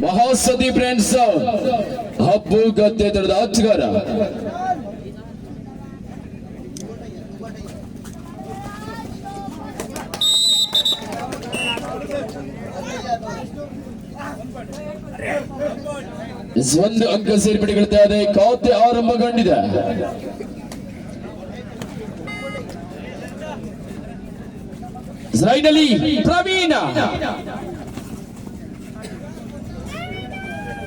ಮಹಾಸತಿ friends ಹಬ್ಬು ಗದ್ದೆ ತರದ ಆಟಗಾರ ಒಂದು ಅಂಕ ಸೇರ್ಪಡೆಗೊಳ್ತಾ ಇದೆ. ಖಾತೆ ಆರಂಭಗೊಂಡಿದೆ. ಫೈನಲಿ ಪ್ರವೀಣ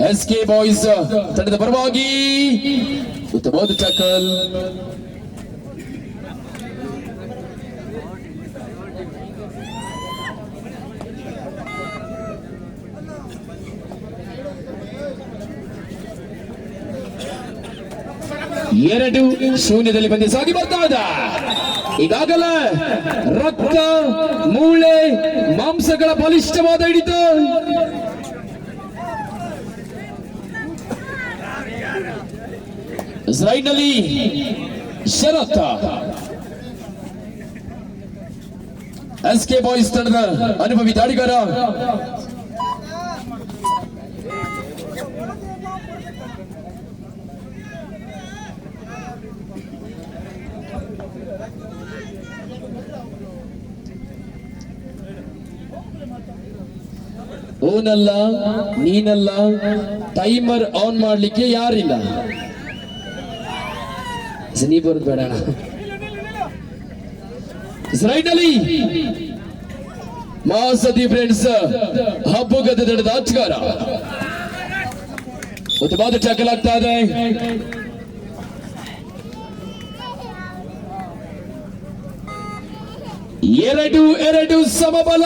ಎಸ್ಕೆ ಬಾಯ್ಸ್ ತಂಡದ ಪರವಾಗಿ ಉತ್ತಮವಾದ ಟ್ಯಾಕಲ್. ಎರಡು ಶೂನ್ಯದಲ್ಲಿ ಬಂದು ಸಾಗಿ ಬರ್ತಾ ಇದೆ. ಈಗಾಗಲೇ ರಕ್ತ ಮೂಳೆ ಮಾಂಸಗಳ ಬಲಿಷ್ಠವಾದ ಹಿಡಿತ. ರೈಡ್ನಲ್ಲಿ ಶರತ್ ಎಸ್ಕೆ ಬಾಯ್ಸ್ ತಂಡದ ಅನುಭವಿ ದಾಳಿಗಾರ. ಓನಲ್ಲ ನೀನಲ್ಲ, ಟೈಮರ್ ಆನ್ ಮಾಡ್ಲಿಕ್ಕೆ ಯಾರಿಲ್ಲ. ನೀ ಬರೋದು ಬೇಡ. ರೈಡ್ನಲ್ಲಿ ಮಹಾಸತಿ ಫ್ರೆಂಡ್ಸ್ ಹಬ್ಬು ಗದ್ದೆ ತಡೆದ ಆಟಗಾರ. ಉತ್ತಮವಾದ ಟ್ಯಾಕಲ್ ಆಗ್ತಾ ಇದೆ. ಎರಡು ಸಮಬಲ.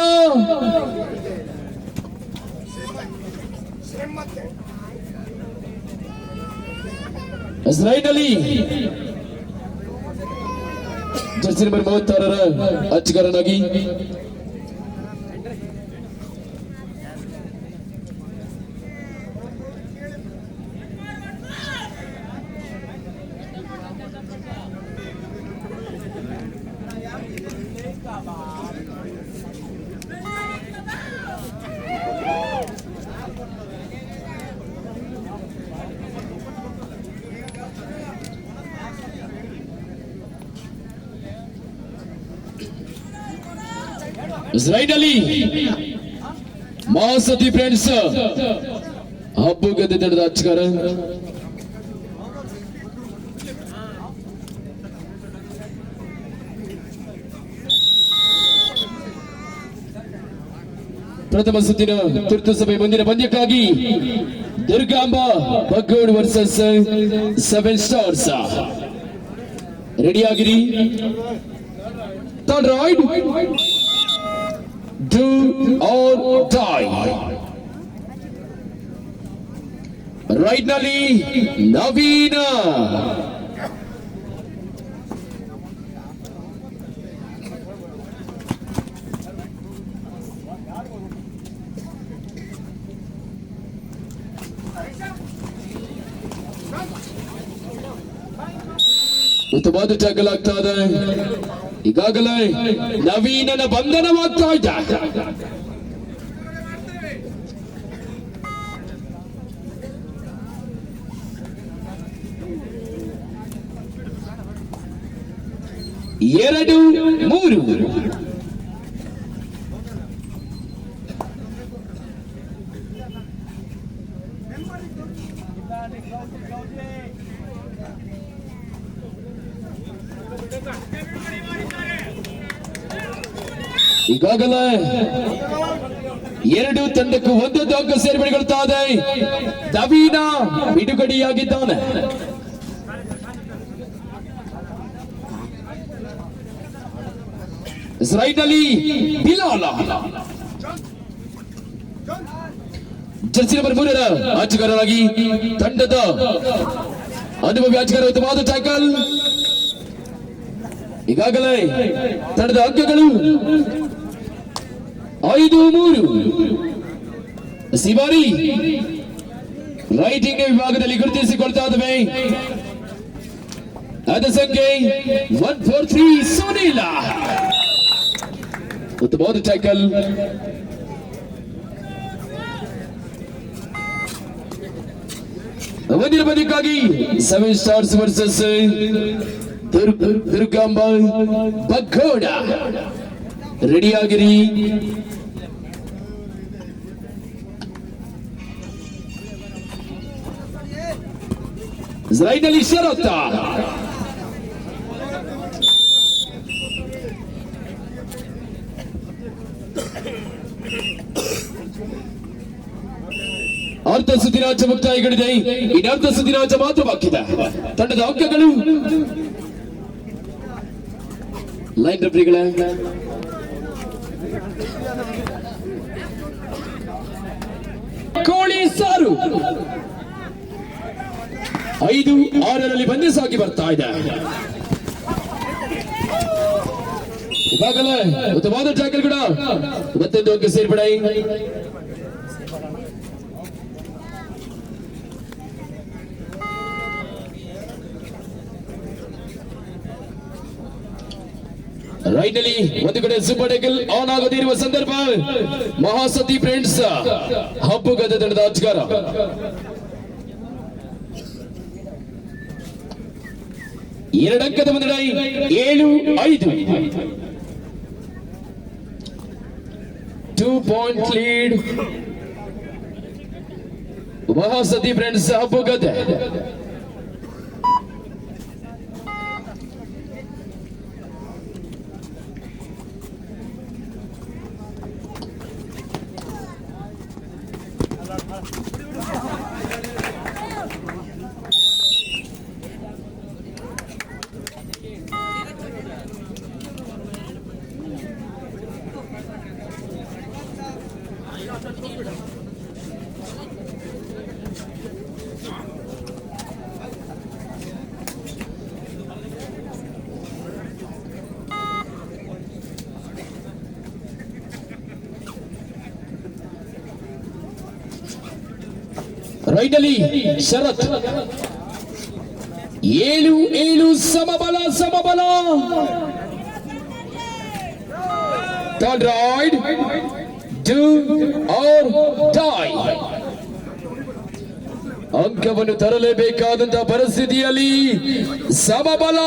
ರೈಡ್ನಲ್ಲಿ ಜರ್ಸಿ ನಂಬರ್ 36ರ ಆಟಗಾರನಾಗಿ ರೈಡ್ನಲ್ಲಿ ಮಹಾಸತಿ ಫ್ರೆಂಡ್ಸ್ ಹಬ್ಬು ಗದ್ದೆ ತಡೆದ ಆಟಗಾರ. ಪ್ರಥಮ ಸುತ್ತಿನ ತುರ್ತು ಸಭೆ ಮುಂದಿನ ಪಂದ್ಯಕ್ಕಾಗಿ ದುರ್ಗಾಂಬ ಬಗ್ಗೋಡು ವರ್ಸಸ್ 7 ಸ್ಟಾರ್ಸ್. ರೆಡಿಯಾಗಿರಿ. Raid do or die. Right ನಲ್ಲಿ ನವೀನ ಉತ್ತಮವಾದ ಟ್ಯಾಕಲ್ ಆಗ್ತಾ ಇದೆ. ಈಗಾಗಲೇ ನವೀನನ ಬಂಧನವಾಗ್ತಾ ಇದೆ. ಎರಡು ಮೂರು. ಈಗಾಗಲೇ ಎರಡು ತಂಡಕ್ಕೂ ಒಂದೊಂದು ಅಂಕ ಸೇರ್ಪಡೆಗೊಳ್ತಾ ಇದೆ. ನವೀನ ಬಿಡುಗಡೆಯಾಗಿದ್ದಾನೆ. ರೈಡ್ನಲ್ಲಿ ಬಿಲಾಲ ಜರ್ಸಿ ನಂಬರ್ 3ರ ಆಟಗಾರರಾಗಿ ತಂಡದ ಅನುಭವಿ ಆಟಗಾರ. ಉತ್ತಮವಾದ ಟ್ಯಾಕಲ್. ಈಗಾಗಲೇ ತಂಡದ ಅಂಕಗಳು 5-3. ಸಿಬಾರಿ ರೈಟಿಂಗ್ ವಿಭಾಗದಲ್ಲಿ ಗುರುತಿಸಿಕೊಳ್ತಾ ಇದ್ದೇವೆ. ಅದ ಸಂಖ್ಯೆ 143 ಸುನೀಲ. ಉತ್ತಮವಾದ ಟ್ಯಾಕಲ್. ಮುಂದಿನ ಪಂದ್ಯಕ್ಕಾಗಿ 7 ಸ್ಟಾರ್ಸ್ ವರ್ಸಸ್ ದುರ್ಗಾಂಬ ಬಗ್ಗೋಡ. ರೆಡಿಯಾಗಿರಿ. ರೈನಲ್ಲಿ ಶರತ್ತ ಅರ್ಧ ಸುದಿರಾಜ ಮುಕ್ತಾಯಗಳಿದೆ. ಇನ್ನರ್ಧ ಸುದಿರಾಜ ಮಾತ್ರ ಬಾಕಿದೆ. ತಂಡದ ಅಂಕಗಳು ಲೈನ್ ರೆಫರಿಗಳ ಕೋಳಿ ಸಾರು 5-6ರಲ್ಲಿ ಪಂದ್ಯ ಸಾಗಿ ಬರ್ತಾ ಇದೆ. ಇವಾಗಲೇ ಉತ್ತಮವಾದ ಟ್ಯಾಕಲ್ ಕೂಡ ಮತ್ತೊಂದು ಅಂಕ ಸೇರ್ಪಡೆ. ರೈಟ್ ನಲ್ಲಿ ಒಂದು ಕಡೆ ಸೂಪರ್ ಟ್ಯಾಕಲ್ ಆನ್ ಆಗದಿರುವ ಸಂದರ್ಭ ಮಹಾಸತಿ ಫ್ರೆಂಡ್ಸ್ ಹಬ್ಬುಗದ ತಂಡದ ಆಟಗಾರ ಎರಡಂಕದ ಮುನ್ನಡೆ 7-5. 2 point lead Mahasati friends Habbugadde. Raid ಅಲ್ಲಿ ಶರತ್ 7-7 ಸಮಬಲ. Third raid do or die. ಅಂಕವನ್ನು ತರಲೇಬೇಕಾದಂತಹ ಪರಿಸ್ಥಿತಿಯಲ್ಲಿ ಸಮಬಲ.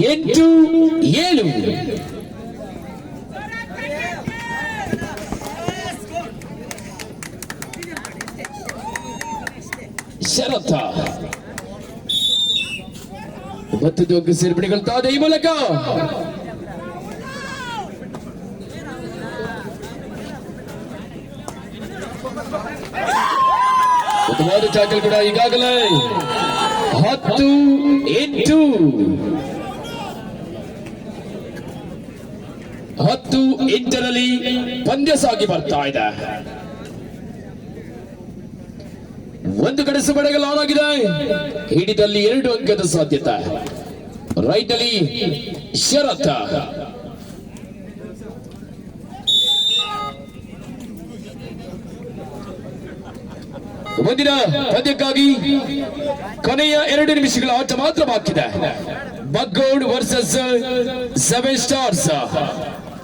8-7. ಶರತ್ ಮತ್ತೊಂದು ಅಂಕ ಸೇರ್ಪಡೆಗೊಳ್ತಾ ಇದೆ. ಈ ಮೂಲಕ ಉತ್ತಮವಾದ ಟ್ಯಾಕಲ್ ಕೂಡ ಈಗಾಗಲೇ 10-8. 10-8ರಲ್ಲಿ ಪಂದ್ಯ ಸಾಗಿ ಬರ್ತಾ ಇದೆ. ಒಂದು ಕಡೆ ಸುಬಡೆಗಳು ಆನ್ ಆಗಿದೆ. ಹಿಡಿದಲ್ಲಿ 2 ಅಂಕದ ಸಾಧ್ಯತೆ. ರೈಟ್ ಅಲ್ಲಿ ಶರತ್ ಮುಂದಿನ ಪಂದ್ಯಕ್ಕಾಗಿ ಕೊನೆಯ 2 ನಿಮಿಷಗಳ ಆಟ ಮಾತ್ರ ಬಾಕಿದೆ. ಬಗ್ಗೋಡ್ ವರ್ಸಸ್ 7 ಸ್ಟಾರ್ಸ್.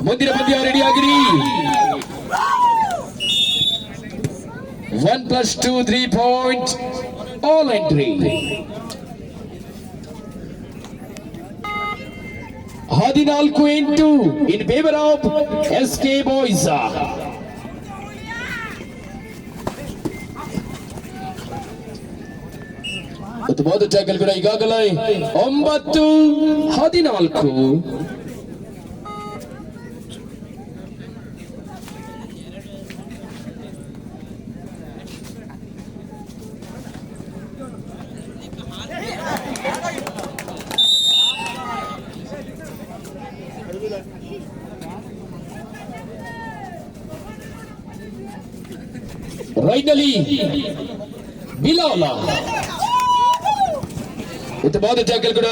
ಮುಂದಿನ ಪಂದ್ಯ ರೆಡಿಯಾಗಿರಿ. 1+2 3 point all entry. 14-8 in favor of SK Boys. ಉತ್ತಮವಾದ ಟ್ಯಾಕಲ್ ಕೂಡ ಈಗಾಗಲೇ 9-14. ರೈಟ್ ನಲ್ಲಿ ಬಿಲಾಲ ಉತ್ತಮವಾದ ಟ್ಯಾಕಲ್ ಕೂಡ.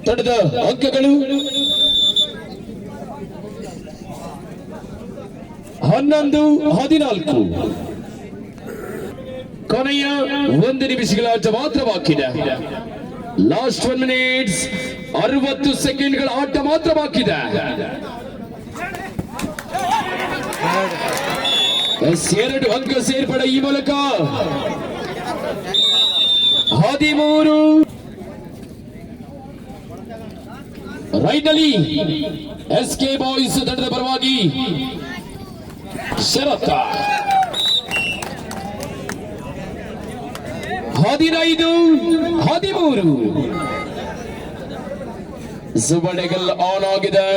ತಂಡದ ಅಂಕಗಳು 11-14. ಕೊನೆಯ 1 ನಿಮಿಷಗಳ ಆಟ ಮಾತ್ರ ಬಾಕಿ ಇದೆ. ಲಾಸ್ಟ್ 1 ಮಿನಿಟ್ಸ್ 60 ಸೆಕೆಂಡ್ಗಳ ಆಟ ಮಾತ್ರ ಬಾಕಿ ಇದೆ. 2 ಅಂಕ ಸೇರ್ಪಡೆ ಈ ಮೂಲಕ 13 ರೈಟ್ನಲ್ಲಿ ಎಸ್ಕೆ ಬಾಯ್ಸ್ ತಂಡದ ಪರವಾಗಿ ಶರತ್ 15-13 ಸೂಪರ್ ಟೇಕಲ್ ಆನ್ ಆಗಿದೆ.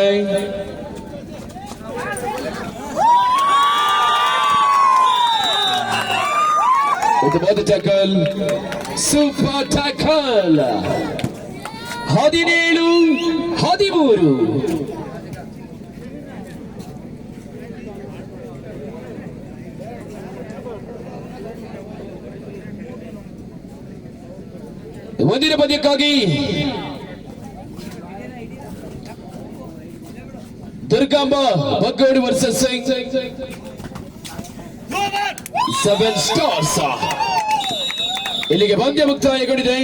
ಉತ್ತಮವಾದ ಟ್ಯಾಕಲ್, ಸೂಪರ್ ಟ್ಯಾಕಲ್. 17-13 ಮುಂದಿನ ಪಂದ್ಯಕ್ಕಾಗಿ ದುರ್ಗಾಂಬ ಬಗ್ಗೋಡು ವರ್ಸಸ್ 7 ಸ್ಟಾರ್ಸ್. ಇಲ್ಲಿಗೆ ಪಂದ್ಯ ಮುಕ್ತಾಯಗೊಂಡಿದೆ.